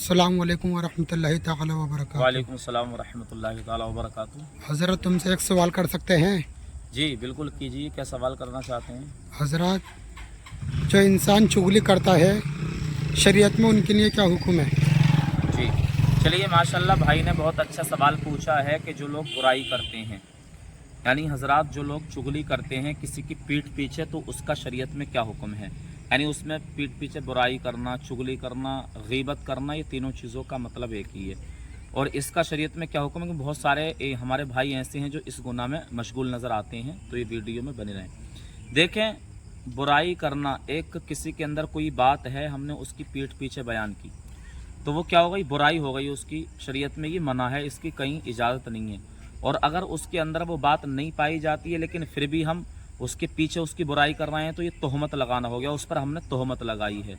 अस्सलाम वालेकुम वरहमतुल्लाहि ताला वबरकातुहू। वालेकुम सलाम वरहमतुल्लाहि ताला वबरकातुहू। हज़रत तुमसे एक सवाल कर सकते हैं? जी बिल्कुल कीजिए, क्या सवाल करना चाहते हैं? हज़रत, जो इंसान चुगली करता है शरीयत में उनके लिए क्या हुक्म है? जी चलिए, माशाल्लाह भाई ने बहुत अच्छा सवाल पूछा है कि जो लोग बुराई करते हैं, यानी हजरात जो लोग चुगली करते हैं किसी की पीठ पीछे, तो उसका शरीयत में क्या हुक्म है। यानी उसमें पीठ पीछे बुराई करना, चुगली करना, गीबत करना, ये तीनों चीज़ों का मतलब एक ही है। और इसका शरीयत में क्या हुक्म है कि बहुत सारे हमारे भाई ऐसे हैं जो इस गुनाह में मशगूल नज़र आते हैं, तो ये वीडियो में बने रहें। देखें, बुराई करना, एक किसी के अंदर कोई बात है, हमने उसकी पीठ पीछे बयान की, तो वो क्या हो गई, बुराई हो गई। उसकी शरीयत में ये मना है, इसकी कहीं इजाज़त नहीं है। और अगर उसके अंदर वो बात नहीं पाई जाती है लेकिन फिर भी हम उसके पीछे उसकी बुराई कर रहे हैं, तो ये तोहमत लगाना हो गया, उस पर हमने तोहमत लगाई है।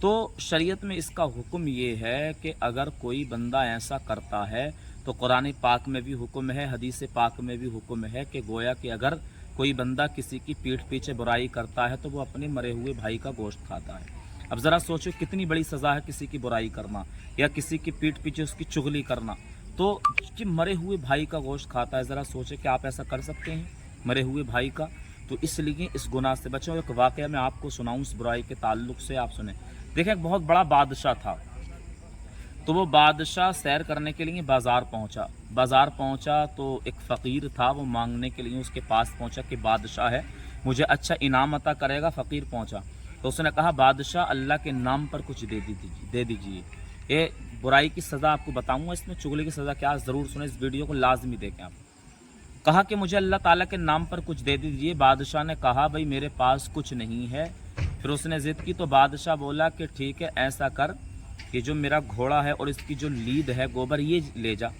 तो शरीयत में इसका हुक्म ये है कि अगर कोई बंदा ऐसा करता है तो कुरान पाक में भी हुक्म है, हदीस पाक में भी हुक्म है कि गोया कि अगर कोई बंदा किसी की पीठ पीछे बुराई करता है तो वो अपने मरे हुए भाई का गोश्त खाता है। अब ज़रा सोचो कितनी बड़ी सज़ा है किसी की बुराई करना या किसी की पीठ पीछे उसकी चुगली करना। तो कि मरे हुए भाई का गोश्त खाता है, ज़रा सोचे कि आप ऐसा कर सकते हैं मरे हुए भाई का। तो इसलिए इस गुनाह से बचें। एक वाक़या मैं आपको सुनाऊं इस बुराई के ताल्लुक़ से, आप सुने। देखें, एक बहुत बड़ा बादशाह था, तो वो बादशाह सैर करने के लिए बाज़ार पहुंचा तो एक फ़कीर था, वो मांगने के लिए उसके पास पहुंचा कि बादशाह है, मुझे अच्छा इनाम अता करेगा। फ़कीर पहुंचा तो उसने कहा, बादशाह अल्लाह के नाम पर कुछ दे दीजिए। ये बुराई की सज़ा आपको बताऊंगा, इसमें चुगली की सज़ा क्या, ज़रूर सुने, इस वीडियो को लाजमी देखें आप। कहा कि मुझे अल्लाह ताला के नाम पर कुछ दे दीजिए। बादशाह ने कहा, भाई मेरे पास कुछ नहीं है। फिर उसने ज़िद की तो बादशाह बोला कि ठीक है, ऐसा कर, ये जो मेरा घोड़ा है और इसकी जो लीद है, गोबर, ये ले जा।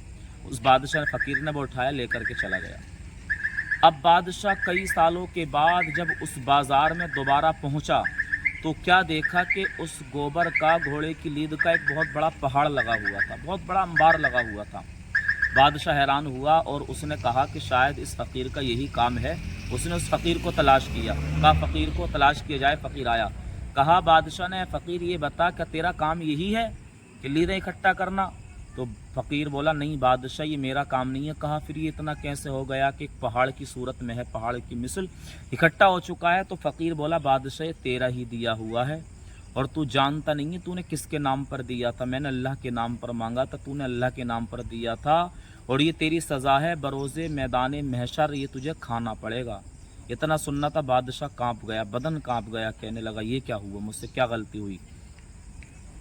उस बादशाह फ़कीर ने वो उठाया, लेकर के चला गया। अब बादशाह कई सालों के बाद जब उस बाज़ार में दोबारा पहुंचा तो क्या देखा कि उस गोबर का, घोड़े की लीद का एक बहुत बड़ा पहाड़ लगा हुआ था, बहुत बड़ा अंबार लगा हुआ था। बादशाह हैरान हुआ और उसने कहा कि शायद इस फ़कीर का यही काम है। उसने उस फ़कीर को तलाश किया, कहा फ़कीर को तलाश किया जाए। फ़कीर आया, कहा बादशाह ने, फ़कीर ये बता क्या तेरा काम यही है कि लीदें इकट्ठा करना? तो फ़कीर बोला, नहीं बादशाह, ये मेरा काम नहीं है। कहा फिर ये इतना कैसे हो गया कि एक पहाड़ की सूरत में है, पहाड़ की मिसल इकट्ठा हो चुका है? तो फ़कीर बोला, बादशाह तेरा ही दिया हुआ है और तू जानता नहीं है तूने किसके नाम पर दिया था। मैंने अल्लाह के नाम पर मांगा था, तूने अल्लाह के नाम पर दिया था और ये तेरी सज़ा है, बरोज़े मैदान महशर ये तुझे खाना पड़ेगा। इतना सुनना था, बादशाह कांप गया, बदन कांप गया, कहने लगा ये क्या हुआ, मुझसे क्या गलती हुई।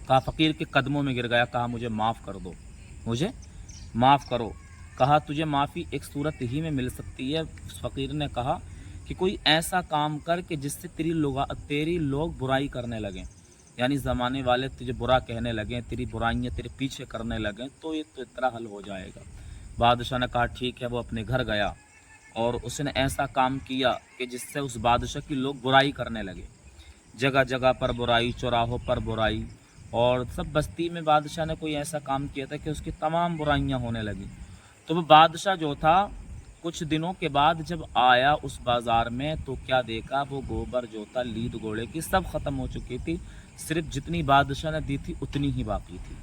कहा फ़कीर के कदमों में गिर गया, कहा मुझे माफ़ कर दो, मुझे माफ़ करो। कहा तुझे माफ़ी एक सूरत ही में मिल सकती है। फ़कीर ने कहा कि कोई ऐसा काम कर कि जिससे तेरी लोग बुराई करने लगें, यानी ज़माने वाले तुझे बुरा कहने लगें, तेरी बुराइयाँ तेरे पीछे करने लगें, तो ये तो इतना हल हो जाएगा। बादशाह ने कहा ठीक है। वो अपने घर गया और उसने ऐसा काम किया कि जिससे उस बादशाह की लोग बुराई करने लगे, जगह जगह पर बुराई, चौराहों पर बुराई, और सब बस्ती में बादशाह ने कोई ऐसा काम किया था कि उसकी तमाम बुराइयां होने लगी। तो वो बादशाह जो था कुछ दिनों के बाद जब आया उस बाज़ार में, तो क्या देखा, वो गोबर जो था, लीद घोड़े की, सब ख़त्म हो चुकी थी। सिर्फ जितनी बादशाह ने दी थी उतनी ही बाकी थी।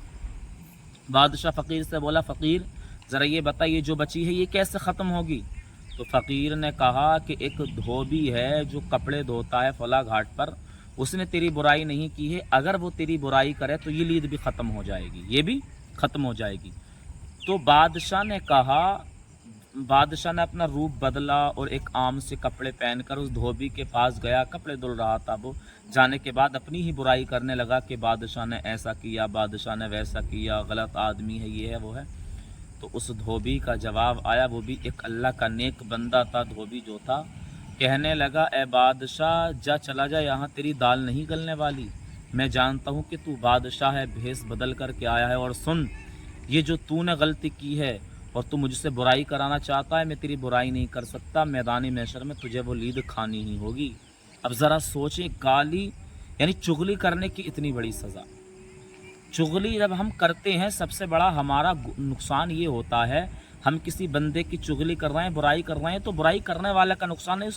बादशाह फ़कीर से बोला, फ़कीर ज़रा ये बता, ये जो बची है ये कैसे ख़त्म होगी? तो फ़कीर ने कहा कि एक धोबी है जो कपड़े धोता है फला घाट पर, उसने तेरी बुराई नहीं की है, अगर वो तेरी बुराई करे तो ये लीद भी ख़त्म हो जाएगी, ये भी ख़त्म हो जाएगी। तो बादशाह ने अपना रूप बदला और एक आम से कपड़े पहनकर उस धोबी के पास गया। कपड़े धुल रहा था वो, जाने के बाद अपनी ही बुराई करने लगा कि बादशाह ने ऐसा किया, बादशाह ने वैसा किया, गलत आदमी है, ये है वो है। तो उस धोबी का जवाब आया, वो भी एक अल्लाह का नेक बंदा था धोबी जो था, कहने लगा, ए बादशाह जा, चला जा, यहाँ तेरी दाल नहीं गलने वाली। मैं जानता हूँ कि तू बादशाह है, भेष बदल करके आया है, और सुन, ये जो तूने गलती की है और तू मुझसे बुराई कराना चाहता है, मैं तेरी बुराई नहीं कर सकता, मैदानी महशर में तुझे वो लीद खानी ही होगी। अब ज़रा सोचें, गाली यानी चुगली करने की इतनी बड़ी सज़ा। चुगली जब हम करते हैं, सबसे बड़ा हमारा नुकसान ये होता है, हम किसी बंदे की चुगली कर रहे हैं, बुराई कर रहे हैं, तो बुराई करने वाले का नुकसान नहीं,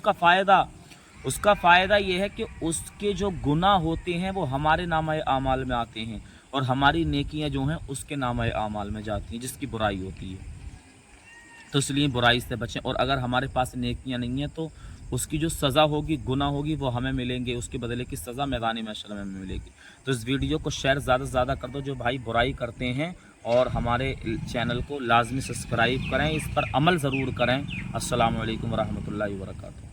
उसका फ़ायदा ये है कि उसके जो गुनाह होते हैं वो हमारे नाम आमाल में आते हैं اور हमारी नेकियां जो हैं उसके नाम आमाल में जाती हैं जिसकी बुराई होती है। तो इसलिए बुराई से बचें, और अगर हमारे पास नेकियां नहीं हैं तो उसकी जो सज़ा होगी, गुनाह होगी, वो हमें मिलेंगे, उसके बदले की सज़ा मैदानी महशर में मिलेगी। तो इस वीडियो को शेयर ज़्यादा से ज़्यादा कर दो जो भाई बुराई करते हैं, और हमारे चैनल को लाजमी सब्सक्राइब करें, इस पर अमल ज़रूर करें। अस्सलामु अलैकुम वरहमतुल्लाहि वबरकातुहू।